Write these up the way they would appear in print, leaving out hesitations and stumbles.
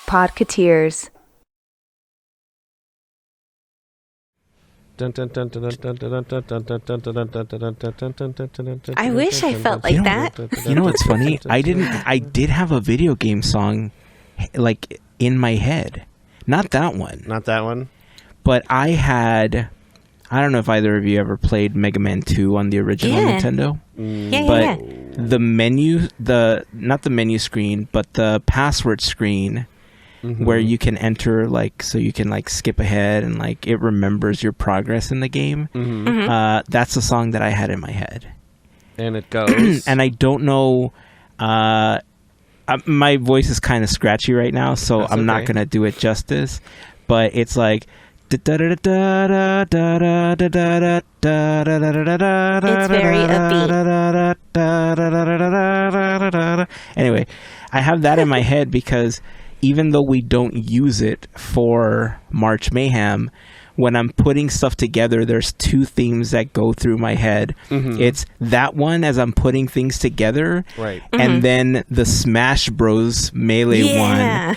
Podketeers. I wish I felt like that. You know what's funny? I did have a video game song like in my head. Not that one. Not that one. But I don't know if either of you ever played Mega Man 2 on the original Nintendo. Yeah. The menu, not the menu screen, but the password screen where you can enter, like, so you can like skip ahead and like it remembers your progress in the game. That's the song that I had in my head. And it goes. And I don't know, my voice is kind of scratchy right now, so I'm not going to do it justice, but it's like, it's very upbeat. Anyway, I have that in my head because even though we don't use it for March Mayhem, when I'm putting stuff together, there's two themes that go through my head. It's that one as I'm putting things together, right, and then the Smash Bros. Melee one.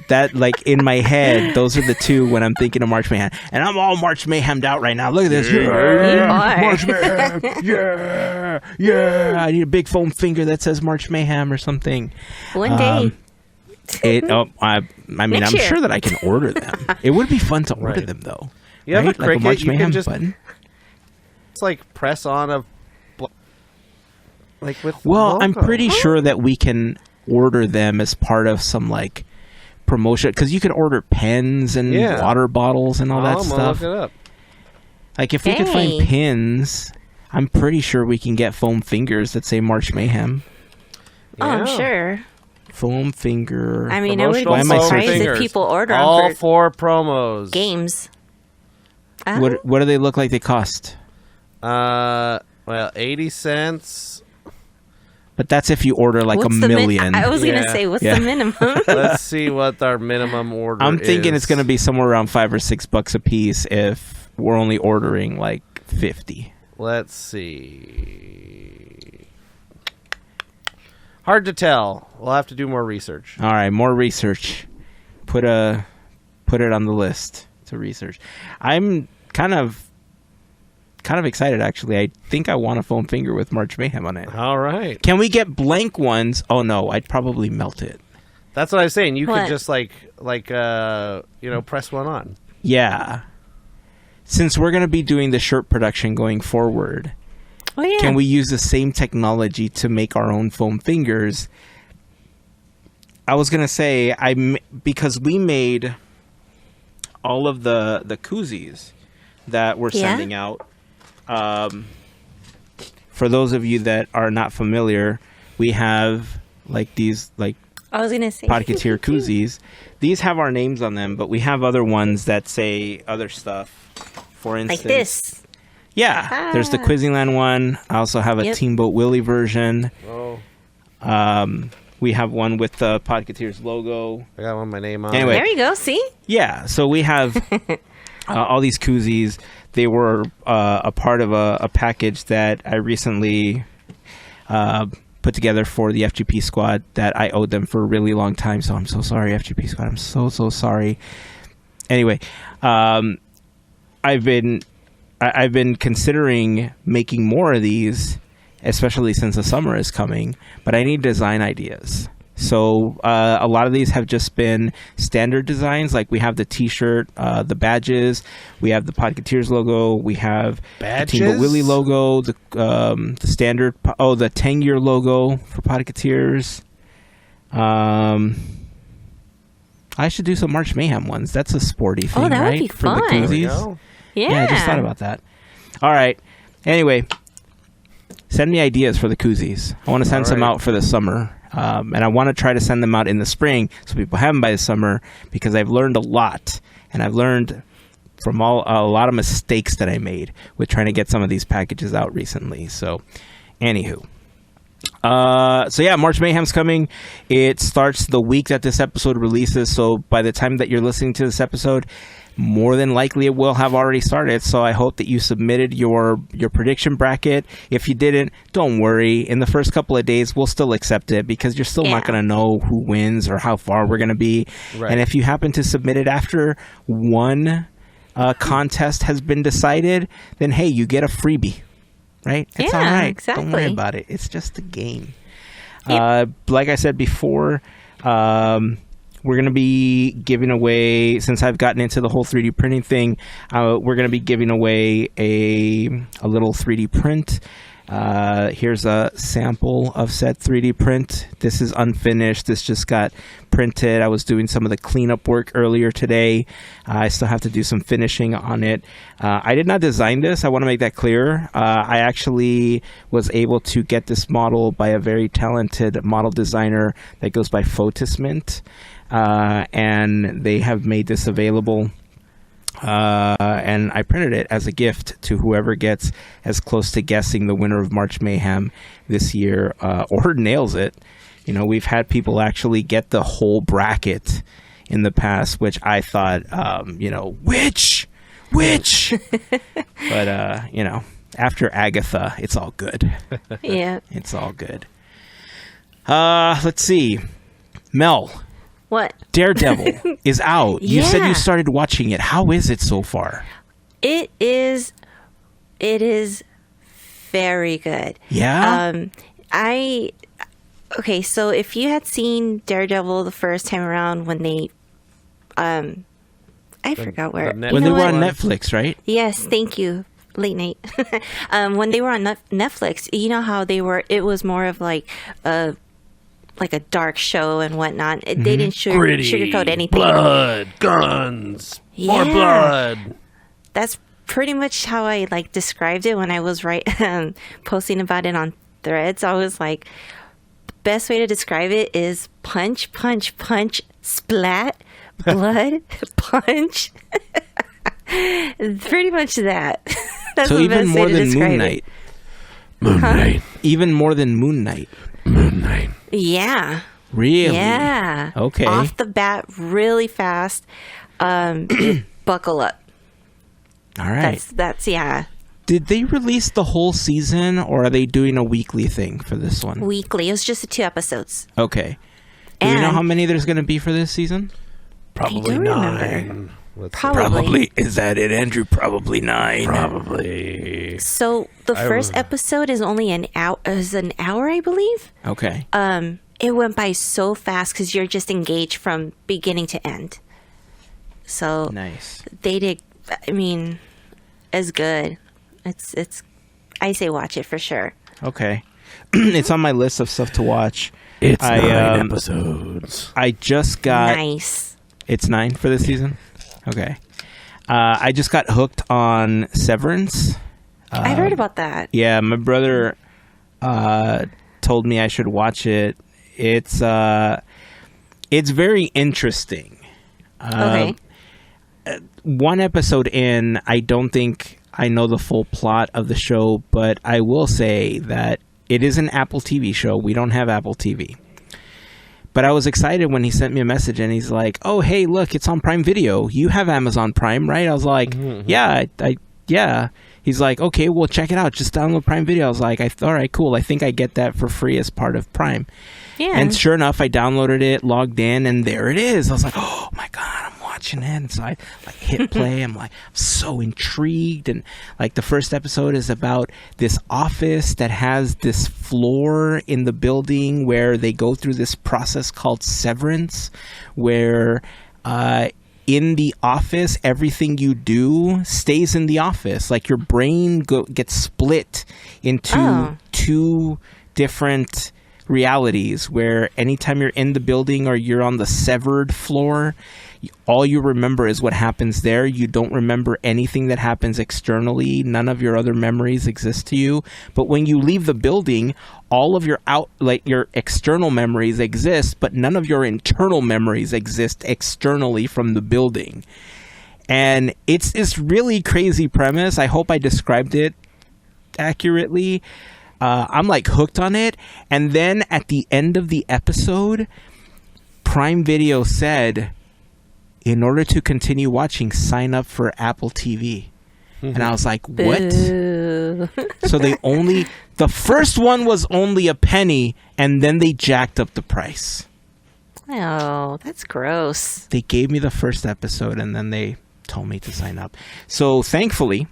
That like in my head, those are the two when I'm thinking of March Mayhem. And I'm all March Mayhemmed out right now. Look at this. March Mayhem. Yeah. I need a big foam finger that says March Mayhem or something. One day. I mean, I'm sure that I can order them. It would be fun to order them, though. You have a Cricket, March you Mayhem can just button. It's like press on a like with. Well, I'm pretty sure that we can order them as part of some like promotion because you can order pens and water bottles and all that stuff. Look it up. Like if we could find pins, I'm pretty sure we can get foam fingers that say March Mayhem. Oh, I'm sure. Foam finger. I mean, I wouldn't be surprised if people order them all for promos. Games. What do they look like they cost? Well, 80 cents. But that's if you order like a million. I was going to say, what's the minimum? Let's see what our minimum order is. I'm thinking it's going to be somewhere around $5 or $6 a piece if we're only ordering like 50. Let's see. Hard to tell. We'll have to do more research. All right, more research. Put it on the list to research. I'm kind of excited actually. I think I want a foam finger with March Mayhem on it. All right. Can we get blank ones? Oh no, I'd probably melt it. That's what I was saying. You could just like press one on. Yeah. Since we're going to be doing the shirt production going forward, can we use the same technology to make our own foam fingers? I was going to say, because we made all of the koozies that we're sending out. For those of you that are not familiar, we have like these like I was gonna say Podketeer koozies. These have our names on them, but we have other ones that say other stuff. For instance, like this. Yeah, there's the Quizzingland one. I also have a Teamboat Willie version. Oh. We have one with the Podketeers logo. I got one with my name on. Anyway, there you go. See? Yeah, so we have all these koozies. They were a part of a package that I recently put together for the FGP Squad that I owed them for a really long time. So I'm so sorry, FGP Squad. I'm so sorry. Anyway, I've been considering making more of these, especially since the summer is coming, but I need design ideas. So a lot of these have just been standard designs. Like we have the t-shirt, the badges, we have the Podketeers logo, we have the Teamboat Willie logo, the standard, the 10-year logo for Podketeers. I should do some March Mayhem ones. That's a sporty thing, that right? would be fun. For the koozies. Yeah, I just thought about that. All right. Anyway, send me ideas for the koozies. I want to send some out for the summer. And I want to try to send them out in the spring so people have them by the summer, because I've learned a lot. And I've learned from a lot of mistakes that I made with trying to get some of these packages out recently. So, anywho. So yeah, March Mayhem's coming. It starts the week that this episode releases. So by the time that you're listening to this episode, more than likely it will have already started. So I hope that you submitted your prediction bracket. If you didn't, don't worry. In the first couple of days, we'll still accept it because you're still not going to know who wins or how far we're going to be. Right. And if you happen to submit it after one contest has been decided, then hey, you get a freebie. Right? It's all right. Exactly. Don't worry about it. It's just a game. Yep. Like I said before, we're going to be giving away, since I've gotten into the whole 3D printing thing, we're going to be giving away a little 3D print. Here's a sample of said 3D print. This is unfinished. This just got printed. I was doing some of the cleanup work earlier today. I still have to do some finishing on it. I did not design this. I want to make that clear. I actually was able to get this model by a very talented model designer that goes by Photismint. And they have made this available. And I printed it as a gift to whoever gets as close to guessing the winner of March Mayhem this year, or nails it. You know, we've had people actually get the whole bracket in the past, which I thought, which? But, after Agatha, it's all good. Yeah. It's all good. Let's see. Mel. What? Daredevil is out. You said you started watching it. How is it so far? It is very good. Yeah? Okay, so if you had seen Daredevil the first time around when they I forgot where. When they were on Netflix, right? Yes, thank you. Late night. When they were on Netflix, you know how it was more of like a dark show and whatnot. They didn't sugarcoat anything. Blood, guns, more blood. That's pretty much how I described it when I was posting about it on Threads. I was like, the best way to describe it is punch, punch, punch, splat, blood, punch. Pretty much that. That's so the even best more way to than describe Moon Knight. Moon Knight. Even more than Moon Knight. Moon Knight. Yeah. Really? Yeah. Okay. Off the bat, really fast. Buckle up. All right. That's yeah. Did they release the whole season, or are they doing a weekly thing for this one? Weekly. It was just 2 episodes. Okay. Do we know how many there's going to be for this season? Probably 9. Probably. Is that it, Andrew? Probably 9. Probably. So the first episode is only an hour. I believe. Okay. It went by so fast because you're just engaged from beginning to end. So nice. They did. I mean, it's good. It's. I say watch it for sure. Okay. It's on my list of stuff to watch. It's 9 episodes. I just got. Nice. It's 9 for this season? Okay. I just got hooked on Severance. I heard about that. Yeah, my brother told me I should watch it. It's very interesting. Okay. One episode in, I don't think I know the full plot of the show, but I will say that it is an Apple TV show. We don't have Apple TV. But I was excited when he sent me a message and he's like, oh, hey, look, it's on Prime Video. You have Amazon Prime, right? I was like, yeah. He's like, okay, well, check it out. Just download Prime Video. I was like, all right, cool. I think I get that for free as part of Prime. Yeah. And sure enough, I downloaded it, logged in, and there it is. I was like, oh, my God, I'm watching it. And so I hit play. I'm so intrigued. And the first episode is about this office that has this floor in the building where they go through this process called severance, where in the office, everything you do stays in the office. Your brain gets split into 2 different realities, where anytime you're in the building or you're on the severed floor, all you remember is what happens there. You don't remember anything that happens externally. None of your other memories exist to you. But when you leave the building, all of your your external memories exist, but none of your internal memories exist externally from the building. And it's this really crazy premise. I hope I described it accurately. I'm like hooked on it. And then at the end of the episode, Prime Video said, in order to continue watching, sign up for Apple TV. And I was like, what? Boo. So the first one was only a penny, and then they jacked up the price. Oh, that's gross. They gave me the first episode, and then they told me to sign up. So thankfully,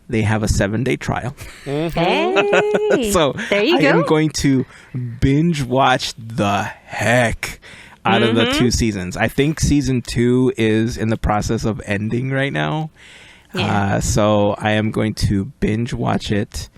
they have a 7-day trial. Hey, So there you I go. am going to binge watch the heck out of the 2 seasons. I think season 2 is in the process of ending right now. Yeah. So I am going to binge watch it,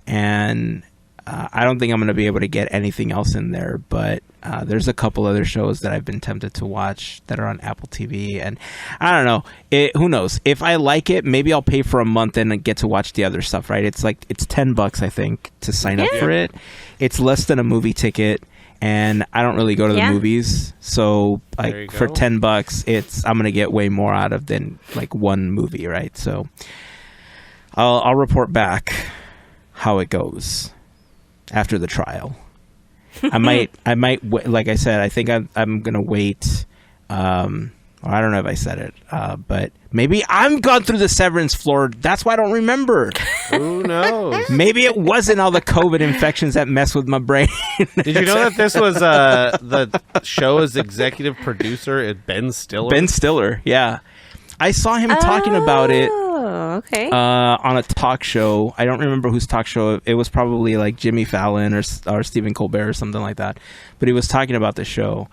and I don't think I'm going to be able to get anything else in there, but there's a couple other shows that I've been tempted to watch that are on Apple TV, and I don't know. Who knows? If I like it, maybe I'll pay for a month and get to watch the other stuff, right? It's $10, I think, to sign up for it. It's less than a movie ticket, and I don't really go to the movies, so like for $10, I'm gonna get way more out of than like one movie, right? So I'll report back how it goes after the trial. I might like I said, I think I'm gonna wait. I don't know if I said it, but maybe I'm gone through the severance floor. That's why I don't remember. Who knows? Maybe it wasn't all the COVID infections that mess with my brain. Did you know that this was the show's executive producer is Ben Stiller? Ben Stiller, yeah. I saw him talking about it okay. on a talk show. I don't remember whose talk show. It was probably like Jimmy Fallon or Stephen Colbert or something like that. But he was talking about the show.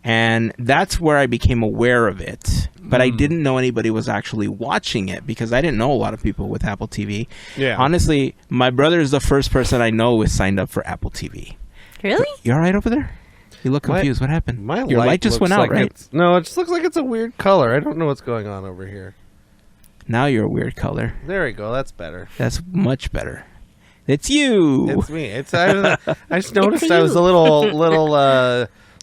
And that's where I became aware of it. But I didn't know anybody was actually watching it because I didn't know a lot of people with Apple TV. Yeah. Honestly, my brother is the first person I know who is signed up for Apple TV. Really? You all right over there? You look confused. What happened? Your light just went out, like right? No, it just looks like it's a weird color. I don't know what's going on over here. Now you're a weird color. There we go. That's better. That's much better. It's you. It's me. I just noticed I was a little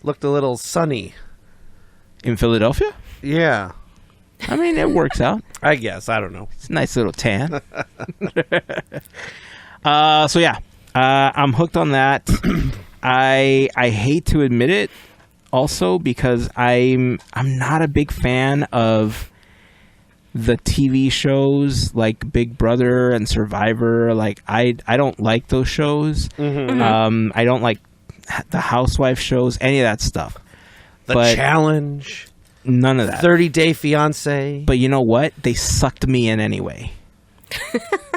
looked a little sunny. In Philadelphia? Yeah. I mean, it works out. I guess. I don't know. It's a nice little tan. So yeah, I'm hooked on that. I hate to admit it also because I'm not a big fan of the TV shows like Big Brother and Survivor. Like I don't like those shows. I don't like the housewife shows, any of that stuff. The Challenge. None of that. 30-Day Fiancé. But you know what? They sucked me in anyway.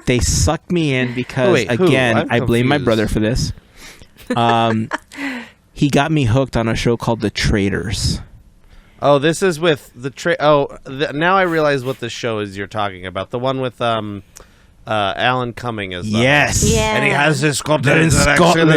They sucked me in because, again, I blame my brother for this. He got me hooked on a show called The Traitors. Oh, this is with the now I realize what the show is you're talking about. The one with Alan Cumming as yes, Yeah. and he has this they're in Scotland.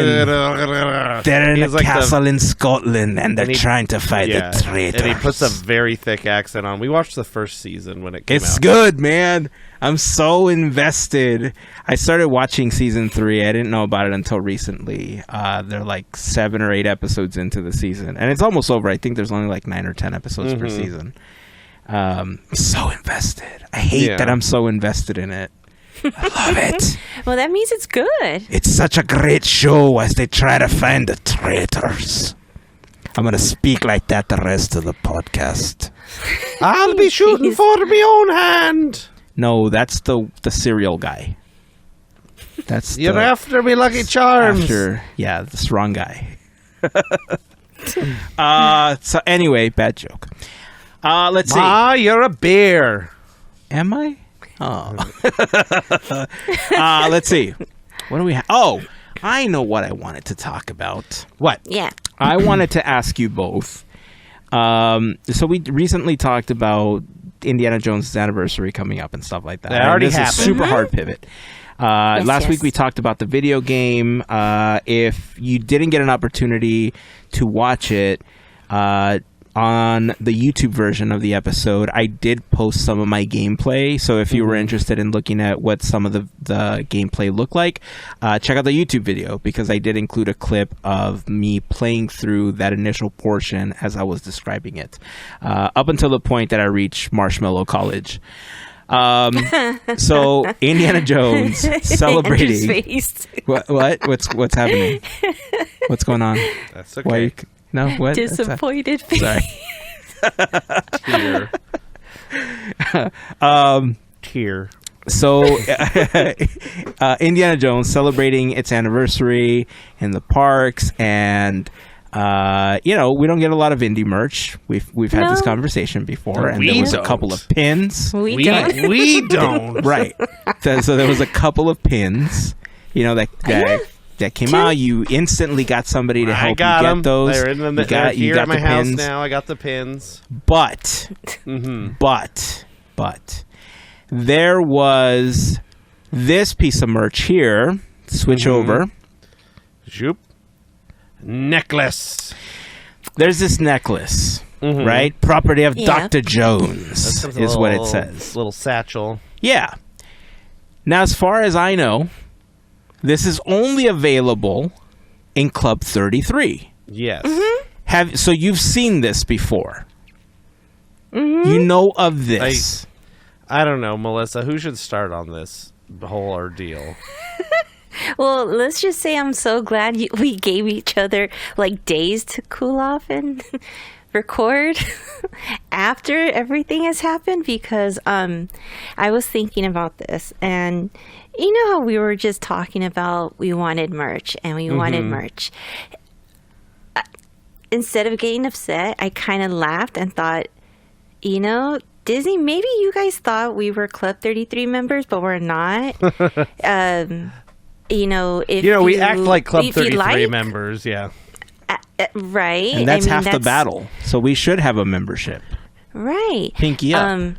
They're in He's a like castle in Scotland, and they're trying to fight the traitors. And he puts a very thick accent on. We watched the first season when it came out. It's good, man. I'm so invested. I started watching season 3. I didn't know about it until recently. They're like 7 or 8 episodes into the season, and it's almost over. I think there's only like 9 or 10 episodes per season. So invested. I hate that I'm so invested in it. I love it. Well, that means it's good. It's such a great show as they try to find the traitors. I'm going to speak like that the rest of the podcast. I'll be shooting for my own hand. No, that's the cereal guy. That's You're after me, Lucky Charms. The strong guy. So anyway, bad joke. Let's see. Ma, you're a bear. Am I? Oh. Let's see. What do we have? Oh, I know what I wanted to talk about. What? Yeah. I wanted to ask you both. So we recently talked about Indiana Jones' anniversary coming up and stuff like that. That already this happened. Is super hard pivot. Last week we talked about the video game. If you didn't get an opportunity to watch it, on the YouTube version of the episode, I did post some of my gameplay. So if you were interested in looking at what some of the gameplay looked like, check out the YouTube video because I did include a clip of me playing through that initial portion as I was describing it, up until the point that I reached Marshmallow College. So Indiana Jones celebrating. Andrew's face. What's happening? What's going on? That's okay. No, what? Disappointed face. Sorry. Tear. Tear. So Indiana Jones celebrating its anniversary in the parks, and we don't get a lot of indie merch. We've had this conversation before, and there was a couple of pins. We don't. Right. So there was a couple of pins, that came out. You instantly got somebody to help you get those. They're they're here at my house now. I got the pins. But there was this piece of merch here. Switch over. Zoop. Necklace. There's this necklace, right? Property of Dr. Jones is what it says. Little satchel. Yeah. Now, as far as I know, this is only available in Club 33. Yes. So you've seen this before. You know of this. I don't know, Melissa. Who should start on this whole ordeal? Well, let's just say I'm so glad we gave each other like days to cool off and record after everything has happened, because I was thinking about this, and you know how we were just talking about we wanted merch and we wanted merch. Instead of getting upset, I kind of laughed and thought, Disney, maybe you guys thought we were Club 33 members, but we're not. We act like Club 33 members, yeah. Right. And that's half the battle. So we should have a membership. Right. Pinky up.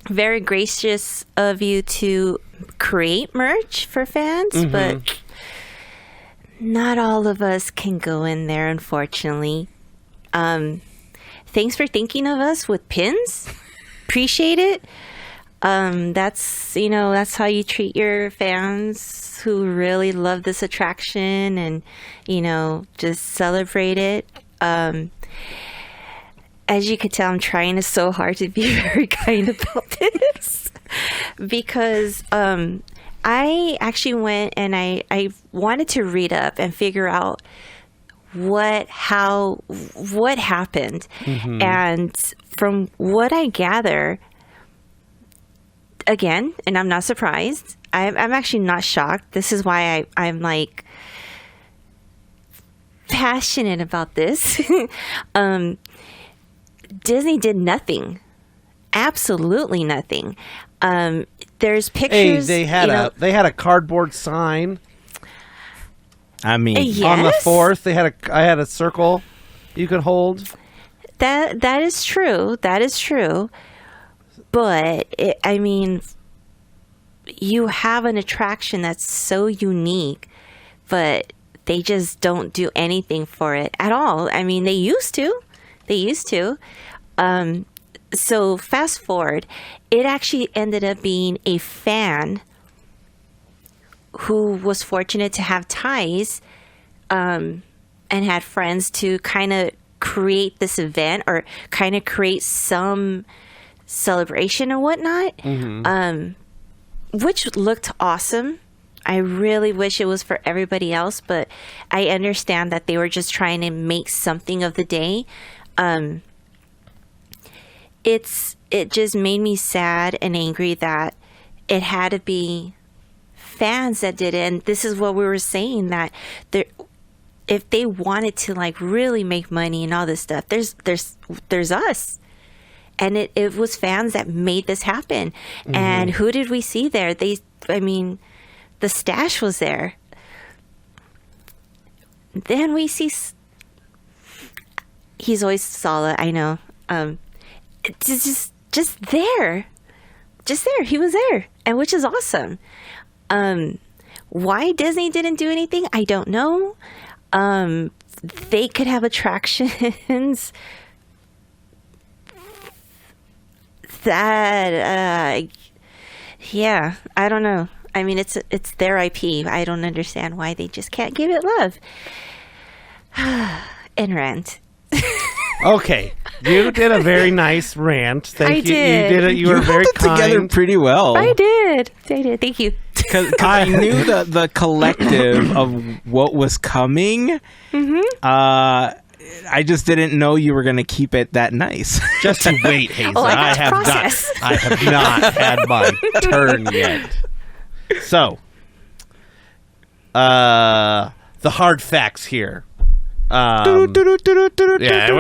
Very gracious of you to create merch for fans, but not all of us can go in there, unfortunately. Thanks for thinking of us with pins. Appreciate it. That's how you treat your fans who really love this attraction, and just celebrate it. As you can tell, I'm trying so hard to be very kind about this, because I actually went and I wanted to read up and figure out what happened. And from what I gather, again, and I'm not surprised, I'm actually not shocked. This is why I'm like passionate about this. Disney did nothing, absolutely nothing. There's pictures. Hey, they had a cardboard sign. I mean, yes? On the 4th, I had a circle you could hold. That is true. That is true. But you have an attraction that's so unique, but they just don't do anything for it at all. I mean, they used to. So fast forward, it actually ended up being a fan who was fortunate to have ties and had friends to kind of create this event, or kind of create some celebration and whatnot, which looked awesome. I really wish it was for everybody else, but I understand that they were just trying to make something of the day. It just made me sad and angry that it had to be fans that did it. And this is what we were saying, that if they wanted to like really make money and all this stuff, there's us. And it was fans that made this happen. And who did we see there? The stash was there. Then we see, he's always solid, I know. Just there. He was there, and which is awesome. Why Disney didn't do anything, I don't know. They could have attractions that I don't know. I mean, it's their IP. I don't understand why they just can't give it love. And rant. Okay, you did a very nice rant. Thank I you. did. You did it. You were very held it together kind. pretty well. I did. Thank you. Because I knew the collective of what was coming. I just didn't know you were going to keep it that nice. Just you wait, Heyzen. I have to process. I have not had my turn yet. So, the hard facts here. Yeah, we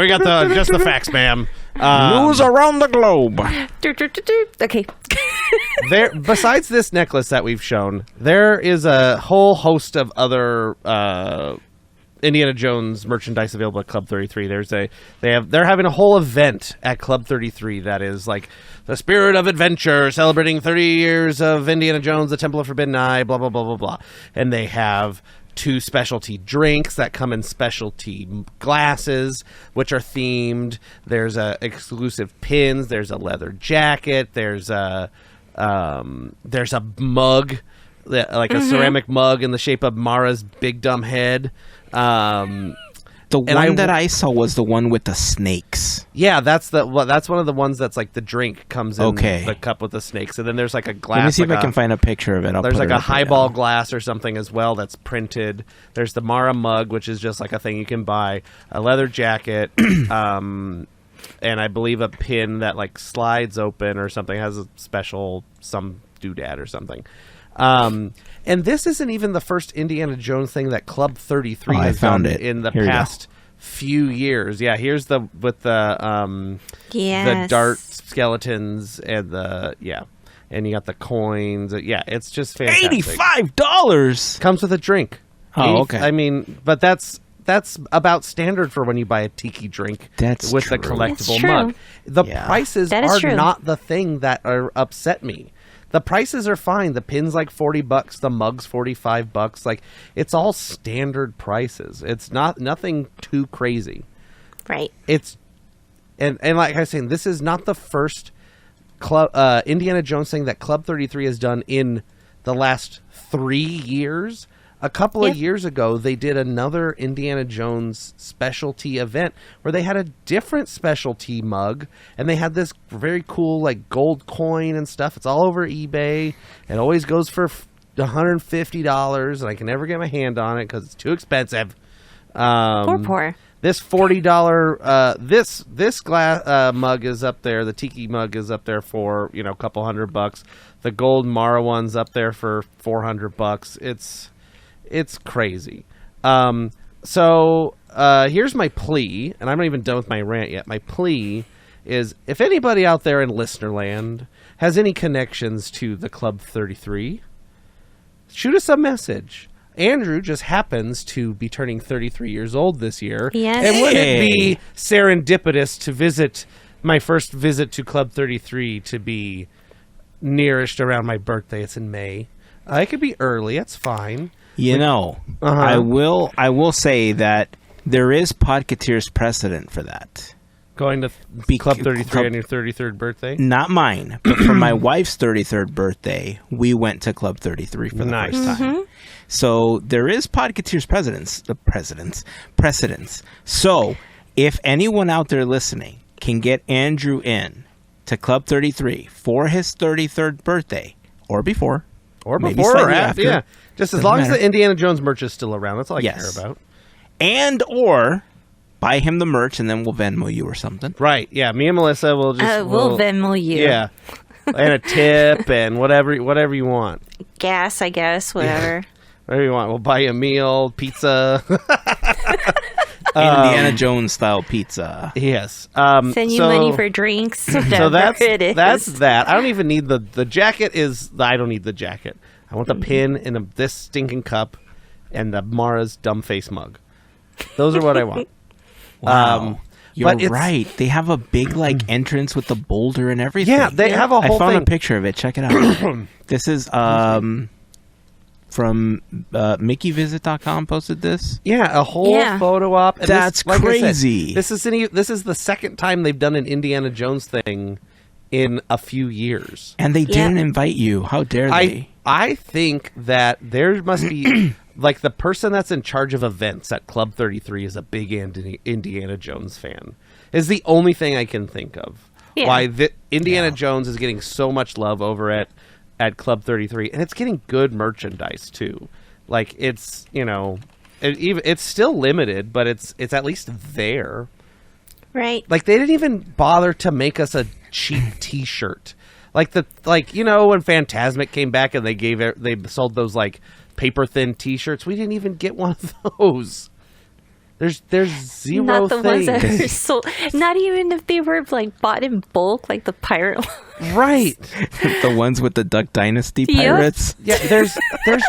got just the facts, ma'am. News around the globe. Okay. Besides this necklace that we've shown, there is a whole host of other Indiana Jones merchandise available at Club 33. They're having a whole event at Club 33 that is like the spirit of adventure, celebrating 30 years of Indiana Jones, the Temple of Forbidden Eye, blah blah blah blah blah. And they have 2 specialty drinks that come in specialty glasses, which are themed. There's exclusive pins. There's a leather jacket. There's a mug, like a ceramic mug in the shape of Mara's big dumb head. The one that I saw was the one with the snakes. Yeah, that's one of the ones that's like the drink comes in the cup with the snakes, and then there's like a glass. Let me see if I can find a picture of it. There's like a highball glass or something as well that's printed. There's the Mara mug, which is just like a thing you can buy. A leather jacket, and I believe a pin that like slides open or something, has a special some doodad or something. And this isn't even the first Indiana Jones thing that Club 33 has done in the past few years. Yeah, here's the dart skeletons and and you got the coins. Yeah, it's just fantastic. $85 comes with a drink. Oh, okay. I mean, but that's about standard for when you buy a tiki drink with a collectible mug. The prices are not the thing that upset me. The prices are fine. The pin's like $40. The mug's $45. Like, it's all standard prices. It's nothing too crazy. Right. It's and like I was saying, this is not the first Indiana Jones thing that Club 33 has done in the last 3 years. A couple of years ago, they did another Indiana Jones specialty event where they had a different specialty mug, and they had this very cool like gold coin and stuff. It's all over eBay. It always goes for $150, and I can never get my hand on it because it's too expensive. Poor. This $40 this glass mug is up there. The tiki mug is up there for a couple $100. The gold Mara one's up there for $400. It's crazy. So here's my plea, and I'm not even done with my rant yet. My plea is, if anybody out there in Listenerland has any connections to the Club 33, shoot us a message. Andrew just happens to be turning 33 years old this year. Yes. And wouldn't it be serendipitous to visit my first visit to Club 33 to be nearest around my birthday? It's in May. It could be early. That's fine. I will say that there is Podketeers precedent for that. Going to Club 33 on your 33rd birthday? Not mine, but for my wife's 33rd birthday, we went to Club 33 for the first time. So there is Podketeers precedents. So if anyone out there listening can get Andrew in to Club 33 for his 33rd birthday, or before, or after. Yeah. Just as long as the Indiana Jones merch is still around. That's all I care about. And or buy him the merch, and then we'll Venmo you or something. Right. Yeah. Me and Melissa will just... we'll Venmo you. Yeah. And a tip and whatever you want. Gas, I guess. Whatever. Yeah. Whatever you want. We'll buy you a meal, pizza. Indiana Jones style pizza. Yes. Send you money for drinks. So that's that. I don't even need the jacket. I don't need the jacket. I want the pin and this stinking cup and the Mara's dumb face mug. Those are what I want. Wow. You're right. They have a big entrance with the boulder and everything. Yeah, they have a whole thing. I found a picture of it. Check it out. This is from MickeyVisit.com posted this. Yeah, a whole photo op. And that's crazy. This is the second time they've done an Indiana Jones thing in a few years. And they didn't invite you. How dare they? I think that there must be like the person that's in charge of events at Club 33 is a big Indiana Jones fan. Is the only thing I can think of why Indiana Jones is getting so much love over at Club 33, and it's getting good merchandise too. Like it's it's still limited, but it's at least there. Right. Like they didn't even bother to make us a cheap T-shirt. Like when Phantasmic came back and they sold those like paper thin T-shirts, we didn't even get one of those. There's zero not the things. ones that are sold. Not even if they were like bought in bulk, like the pirate ones. Right. The ones with the Duck Dynasty pirates. Yeah, there's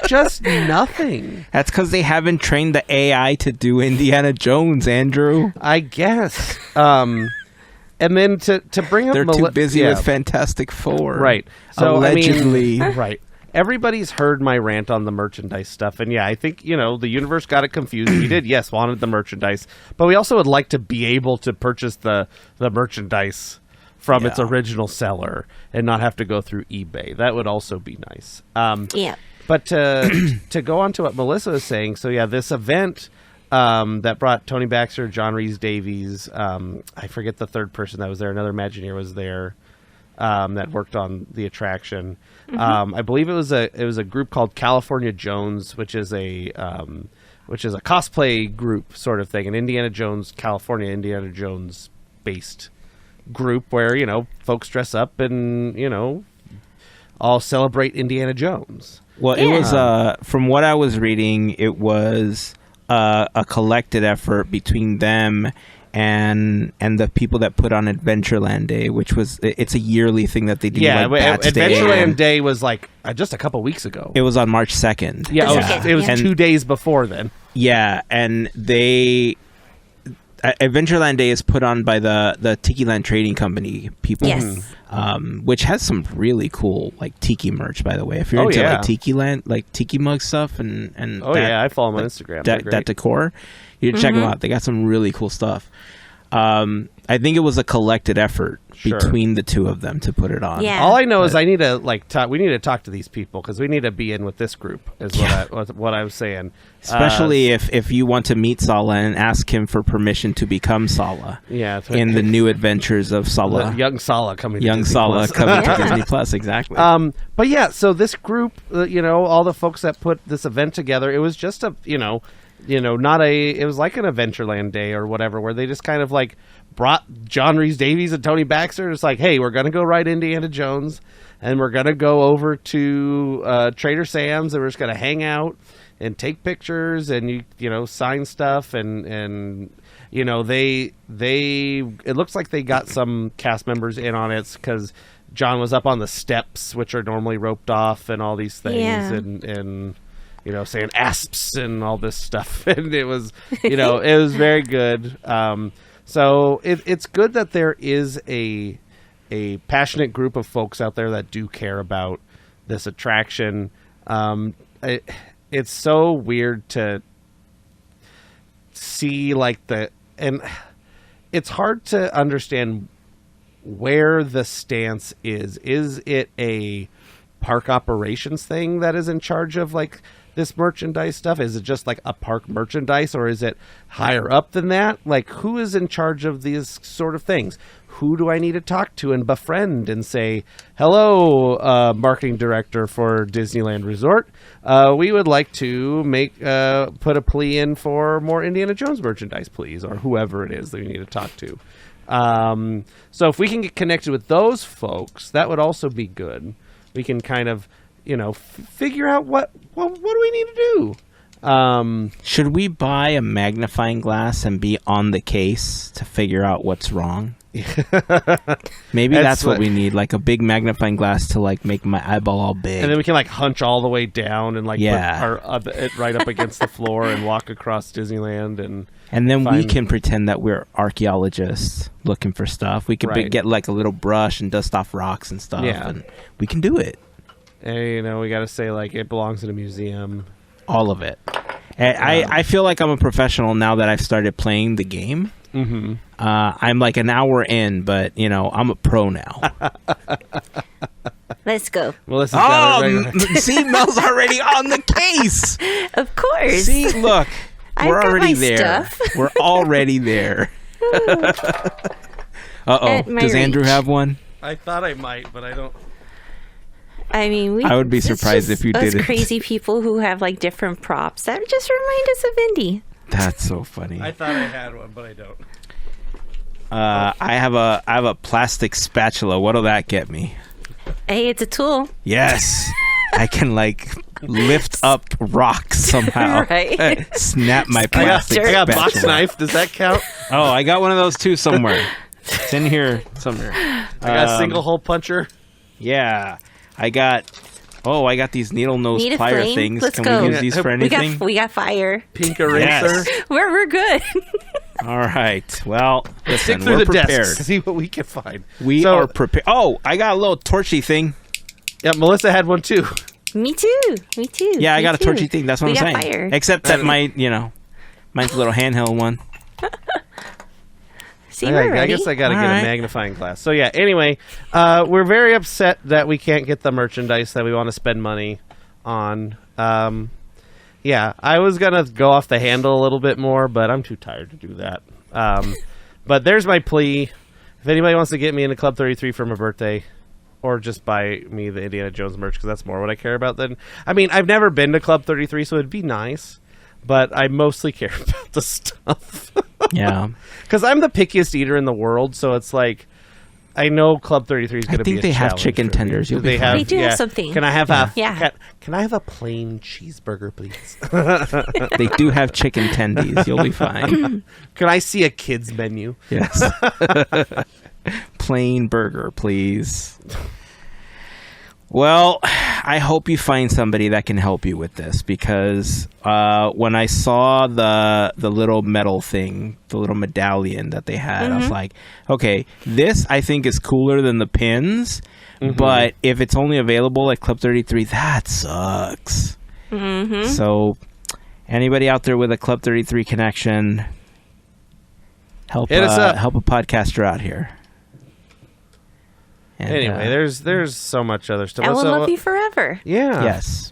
just nothing. That's because they haven't trained the AI to do Indiana Jones, Andrew. I guess. And then to bring up... They're too busy with Fantastic Four. Right. So, allegedly. Right. Everybody's heard my rant on the merchandise stuff, and I think, the universe got it confused. We did, yes, wanted the merchandise, but we also would like to be able to purchase the merchandise from its original seller and not have to go through eBay. That would also be nice. But to go on to what Melissa was saying, so this event that brought Tony Baxter, John Rhys-Davies, I forget the third person that was there, another Imagineer was there. That worked on the attraction. I believe it was a group called California Jones, which is a cosplay group sort of thing, an Indiana Jones based group where folks dress up and all celebrate Indiana Jones. Well, it was from what I was reading, it was a collected effort between them and the people that put on Adventureland Day, which was it's a yearly thing that they do. Yeah, like Adventureland Day was like just a couple weeks ago. It was on March 2nd. Yeah, it was 2 days before then. Yeah, and Adventureland Day is put on by the Tiki Land Trading Company people, which has some really cool like tiki merch, by the way. If you're into like Tiki Land, like tiki mug stuff, and I follow them on Instagram. That decor, you check them out. They got some really cool stuff. I think it was a collected effort between the two of them to put it on. Yeah. All I know is I need to we need to talk to these people because we need to be in with this group. Is what I was saying. Especially if you want to meet Sala and ask him for permission to become Sala. Yeah. In the new adventures of Sala. Young Sala coming. Young to Sala coming to Disney Plus. Exactly. But so this group, all the folks that put this event together, it was just it was like an Adventureland Day or whatever, where they just kind of like brought John Rhys-Davies and Tony Baxter. It's like, hey, we're going to go ride Indiana Jones and we're going to go over to Trader Sam's and we're just going to hang out and take pictures and, sign stuff. And they it looks like they got some cast members in on it because John was up on the steps, which are normally roped off and all these things. Yeah. And saying asps and all this stuff. And it was, it was very good. So it's good that there is a passionate group of folks out there that do care about this attraction. It's so weird to see and it's hard to understand where the stance is. Is it a park operations thing that is in charge of this merchandise stuff? Is it just like a park merchandise, or is it higher up than that? Like, who is in charge of these sort of things? Who do I need to talk to and befriend and say, hello, marketing director for Disneyland Resort, we would like to put a plea in for more Indiana Jones merchandise, please, or whoever it is that we need to talk to. So if we can get connected with those folks, that would also be good. We can kind of figure out what do we need to do. Should we buy a magnifying glass and be on the case to figure out what's wrong? Maybe that's what we need, like a big magnifying glass to make my eyeball all big. And then we can hunch all the way down and put it right up against the floor and walk across Disneyland and then we can pretend that we're archaeologists looking for stuff. We could get a little brush and dust off rocks and stuff. Yeah. And we can do it. And, we got to say, it belongs in a museum. All of it. I feel like I'm a professional now that I've started playing the game. Mm-hmm. I'm an hour in, but, I'm a pro now. Let's go. Melissa's got it right. See, Mel's already on the case. Of course. See, look, I've we're got already my there. stuff. We're already there. At my Does Andrew reach. have one? I thought I might, but I don't. I mean, I would be it's surprised just if you us didn't. crazy people who have like different props that just remind us of Indy. That's so funny. I thought I had one, but I don't. I have a plastic spatula. What'll that get me? Hey, it's a tool. Yes, I can like lift up rocks somehow. Right. Snap my I plastic got spatula. box knife. Does that count? Oh, I got one of those too somewhere. It's in here somewhere. I got a single hole puncher. Yeah, I got these needle nose Need a plier flame? things. Let's Can go. we use these for anything? We got fire. Pink eraser. Yes. We're good. All right. Well, listen, Stick through we're the prepared. desk. See what we can find. We So- are prepared. Oh, I got a little torchy thing. Yeah, Melissa had one too. Me too. Yeah, I Me got a too. torchy thing. That's what We I'm got saying. fire. Except that mine's a little handheld one. See, I we're ready. guess I got to All get right. a magnifying glass. So yeah. Anyway, we're very upset that we can't get the merchandise that we want to spend money on. Yeah, I was gonna go off the handle a little bit more, but I'm too tired to do that. But there's my plea. If anybody wants to get me into Club 33 for my birthday, or just buy me the Indiana Jones merch, because that's more what I care about. Then, I mean, I've never been to Club 33, so it'd be nice, but I mostly care about the stuff. Yeah. Because I'm the pickiest eater in the world, so it's like, I know Club 33 is going to be think a they have challenge chicken for me. tenders. You'll Do be they fine. have? They do have yeah. something. Can I have Yeah. Can I have a plain cheeseburger, please? They do have chicken tendies. You'll be fine. Can I see a kids menu? Yes. Plain burger, please. Well, I hope you find somebody that can help you with this, because when I saw the little metal thing, the little medallion that they had, I was like, okay, this I think is cooler than the pins, but if it's only available at Club 33, that sucks. So anybody out there with a Club 33 connection, help Hit us up. help a podcaster out here. And, Anyway, there's so much other stuff. I will So, love you forever. Yeah. yes.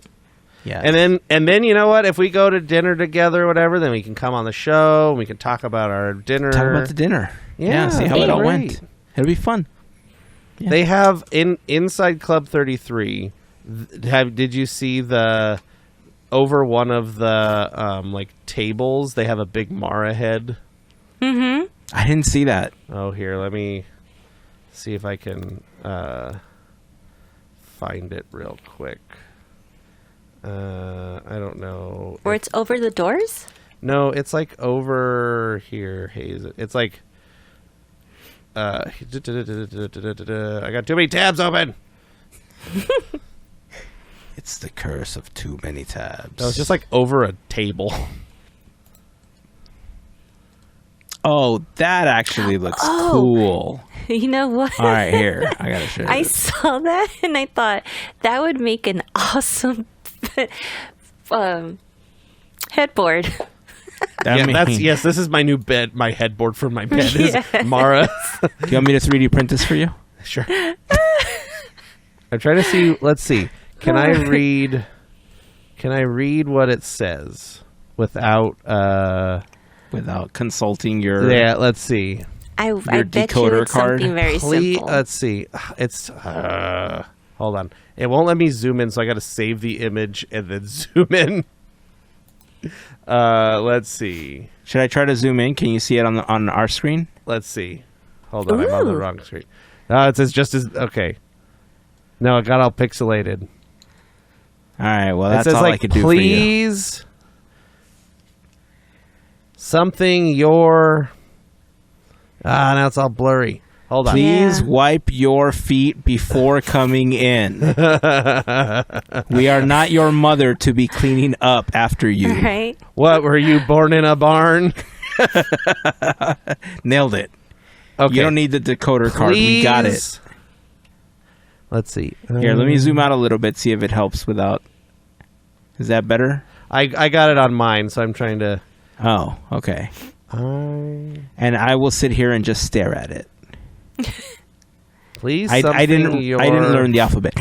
Yeah. And then you know what? If we go to dinner together or whatever, then we can come on the show. And we can talk about our dinner. Talk about the dinner. Yeah, See how that'd it be all great. went. It'll be fun. Yeah. They have inside Club 33. Did you see the over one of the like tables? They have a big Mara head. Mm-hmm. I didn't see that. Oh, here, let me see if I can find it real quick. I don't know. Or it's over the doors? No, it's like over here, Heyzen. It's like I got too many tabs open. It's the curse of too many tabs. No, it's just like over a table. Oh, that actually looks cool. You know what? All right, here. I gotta show you. I this. saw that and I thought that would make an awesome headboard. Yes, this is my new bed, my headboard for my bed is Mara. Do you want me to 3D print this for you? Sure. I'm trying to see. Let's see. Can I read what it says without Without consulting your... Yeah, let's see. I bet you decoder it's card? something very simple. Let's see. It's hold on. It won't let me zoom in, so I got to save the image and then zoom in. Let's see. Should I try to zoom in? Can you see it on our screen? Let's see. Hold on, I'm on the wrong screen. It says just as okay. No, it got all pixelated. All right, well, It that's says all like, I could do for you. please, something your. Now it's all blurry. Hold on. Please Yeah. wipe your feet before coming in. We are not your mother to be cleaning up after you. Right? What, were you born in a barn? Nailed it. Okay. You don't need the decoder card. We got it. Please. Let's see. Here, let me zoom out a little bit, see if it helps without... Is that better? I got it on mine, so I'm trying to. Oh, okay. And I will sit here and just stare at it. Please, I didn't learn the alphabet.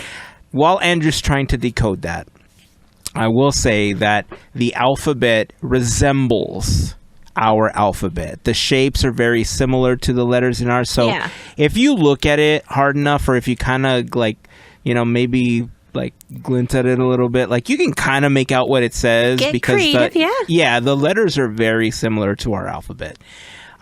While Andrew's trying to decode that, I will say that the alphabet resembles our alphabet. The shapes are very similar to the letters in ours. So if you look at it hard enough, or if you kind of like, maybe like glint at it a little bit, like you can kind of make out what it says. Get because creative, the letters are very similar to our alphabet.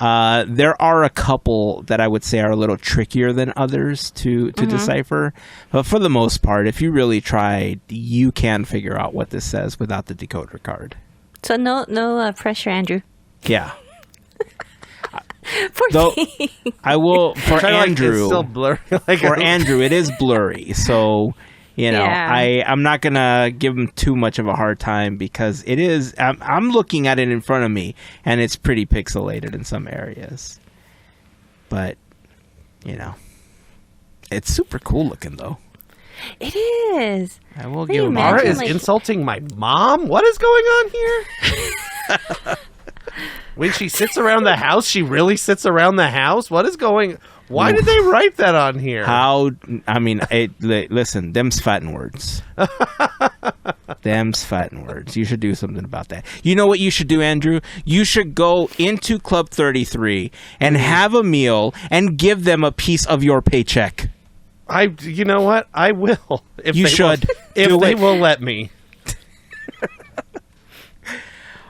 There are a couple that I would say are a little trickier than others to decipher. But for the most part, if you really try, you can figure out what this says without the decoder card. So no pressure, Andrew. Yeah. Though I will, for Andrew, it's still blurry. For Andrew, it is blurry. So, I'm not going to give him too much of a hard time because it is, I'm looking at it in front of me and it's pretty pixelated in some areas. But, it's super cool looking though. It is. I will give him Mara is insulting my mom? What is going on here? When she sits around the house, she really sits around the house? What is going... Why did they write that on here? Listen, them's fighting words. Them's fighting words. You should do something about that. You know what you should do, Andrew? You should go into Club 33 and have a meal and give them a piece of your paycheck. You know what? I will. If they will let me.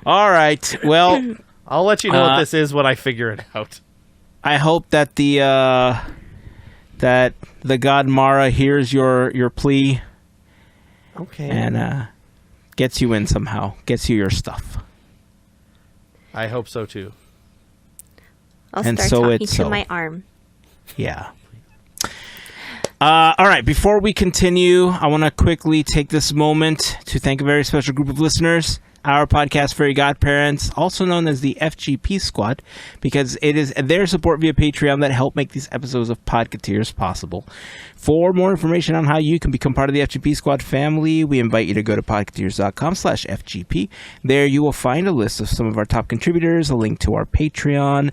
All right. Well, I'll let you know what this is when I figure it out. I hope that the god Mara hears your plea. Okay. And gets you in somehow. Gets you your stuff. I hope so too. I'll start talking to my arm. Yeah. All right. Before we continue, I want to quickly take this moment to thank a very special group of listeners. Our podcast, Fairy Godparents, also known as the FGP Squad, because it is their support via Patreon that help make these episodes of Podketeers possible. For more information on how you can become part of the FGP Squad family, we invite you to go to podketeers.com/FGP. There you will find a list of some of our top contributors, a link to our Patreon,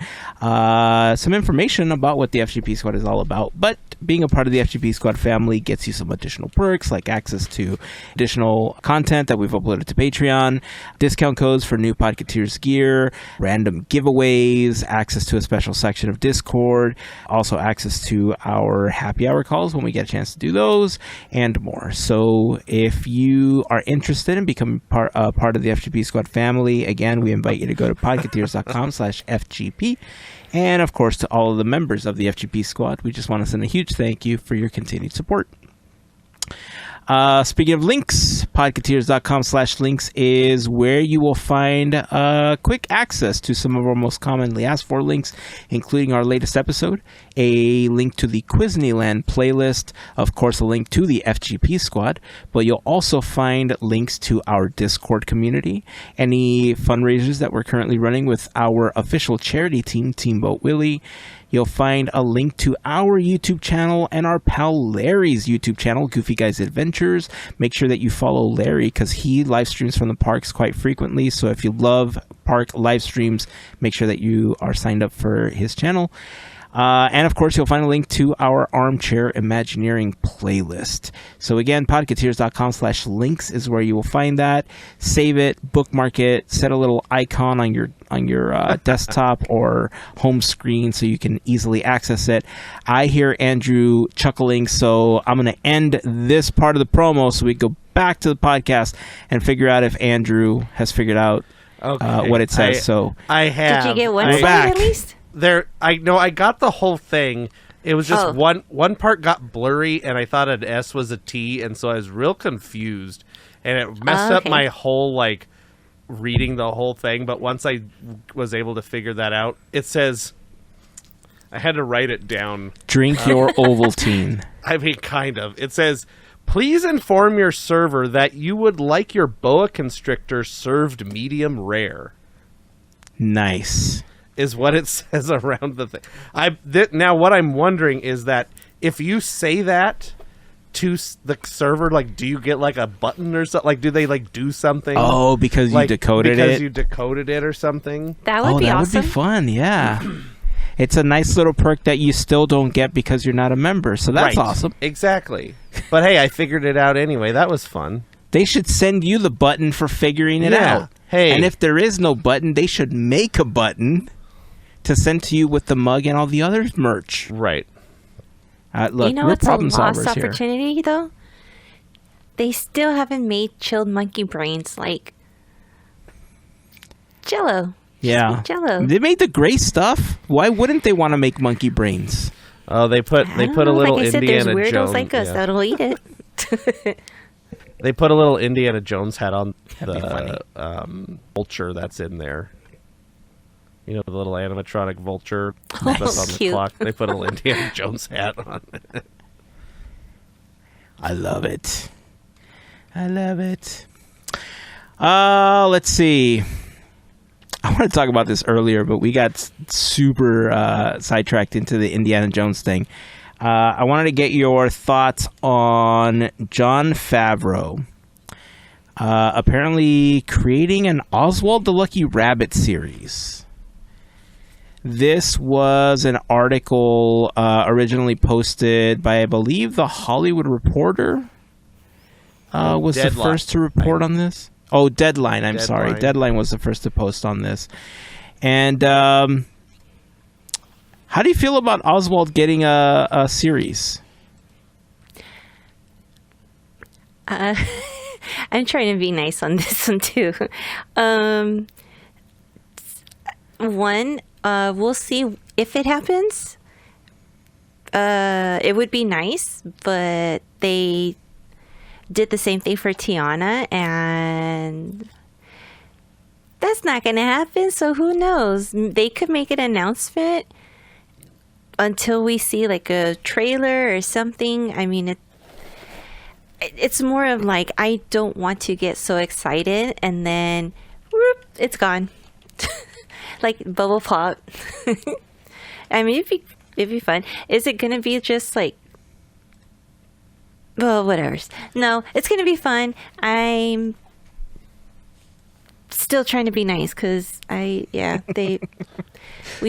some information about what the FGP Squad is all about. But being a part of the FGP Squad family gets you some additional perks, like access to additional content that we've uploaded to Patreon, discount codes for new Podketeers gear, random giveaways, access to a special section of Discord, also access to our happy hour calls when we get a chance to do those, and more. So if you are interested in becoming part of the FGP Squad family, again, we invite you to go to podketeers.com/FGP. And of course, to all of the members of the FGP Squad, we just want to send a huge thank you for your continued support. Speaking of links, podketeers.com/links is where you will find quick access to some of our most commonly asked for links, including our latest episode, a link to the Quizneyland playlist, of course, a link to the FGP Squad, but you'll also find links to our Discord community, any fundraisers that we're currently running with our official charity team, Team Boat Willie. You'll find a link to our YouTube channel and our pal Larry's YouTube channel, Goofy Guys Adventures. Make sure that you follow Larry because he live streams from the parks quite frequently. So if you love park live streams, make sure that you are signed up for his channel. And of course, you'll find a link to our Armchair Imagineering playlist. So again, podketeers.com/links is where you will find that. Save it, bookmark it, set a little icon on your desktop or home screen so you can easily access it. I hear Andrew chuckling, so I'm going to end this part of the promo so we go back to the podcast and figure out if Andrew has figured out what it says. I have. Did you get one side at least? I got the whole thing. It was just one part got blurry, and I thought an S was a T, and so I was real confused, and it messed up my whole reading the whole thing. But once I was able to figure that out, it says I had to write it down. Drink your Ovaltine. I mean, kind of. It says, please inform your server that you would like your boa constrictor served medium rare. Nice. Is what it says around the thing. Now, what I'm wondering is that if you say that to the server, do you get a button or something? Do they do something? Oh, because you decoded it? Because you decoded it or something? That would be awesome. That would be fun, yeah. It's a nice little perk that you still don't get because you're not a member. So that's Right. awesome. Exactly. But hey, I figured it out anyway. That was fun. They should send you the button for figuring it Yeah. out. Hey. And if there is no button, they should make a button to send to you with the mug and all the other merch. Right. Look, You know we're what's a problem lost solvers here. opportunity, though? They still haven't made chilled monkey brains like Jello. Yeah. Jello. They made the gray stuff. Why wouldn't they want to make monkey brains? Oh, they put I don't a know. little like I said, Indiana there's weirdos Jones. like us yeah. that'll eat it. They put a little Indiana Jones hat on That'd be the vulture that's in there. You know, the little animatronic vulture Oh, that's on the cute. clock. They put a little Indiana Jones hat on it. I love it. I love it. Let's see. I want to talk about this earlier, but we got super sidetracked into the Indiana Jones thing. I wanted to get your thoughts on Jon Favreau apparently creating an Oswald the Lucky Rabbit series. This was an article originally posted by, I believe, The Hollywood Reporter was the Deadline. first to report on this. Oh, Deadline. I'm sorry. Deadline. Deadline was the first to post on this. And how do you feel about Oswald getting a series? I'm trying to be nice on this one, too. We'll see if it happens. It would be nice, but they did the same thing for Tiana, and that's not going to happen. So who knows? They could make an announcement until we see like a trailer or something. I mean, it's more of like, I don't want to get so excited and then whoop, it's gone. Like bubble pop. I mean, it'd be fun. Is it gonna be just like, well, whatever. No, it's gonna be fun. I'm still trying to be nice because we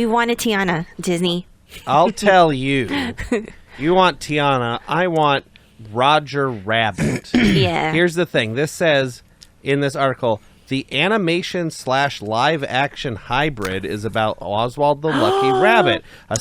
wanted Tiana, Disney. I'll tell you. You want Tiana. I want Roger Rabbit. Yeah. Here's the thing. This says in this article, the animation / live action hybrid is about Oswald the Lucky Rabbit, a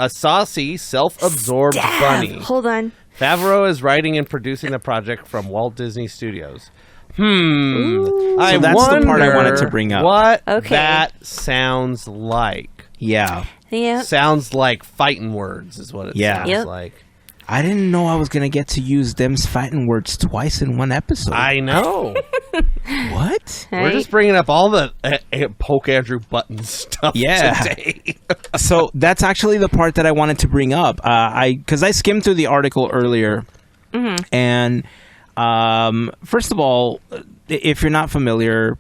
saucy, self-absorbed Stab. bunny. Hold on. Favreau is writing and producing the project from Walt Disney Studios. Ooh. I So that's the part I wonder wanted to bring up. What Okay. that sounds like. Yeah. Yeah. Sounds like fighting words is what it Yeah. sounds Yep. like. I didn't know I was going to get to use them's fighting words twice in one episode. I know. What? We're Right? just bringing up all the Poke Andrew Button stuff Yeah. today. So that's actually the part that I wanted to bring up. Because I skimmed through the article earlier. And first of all, if you're not familiar,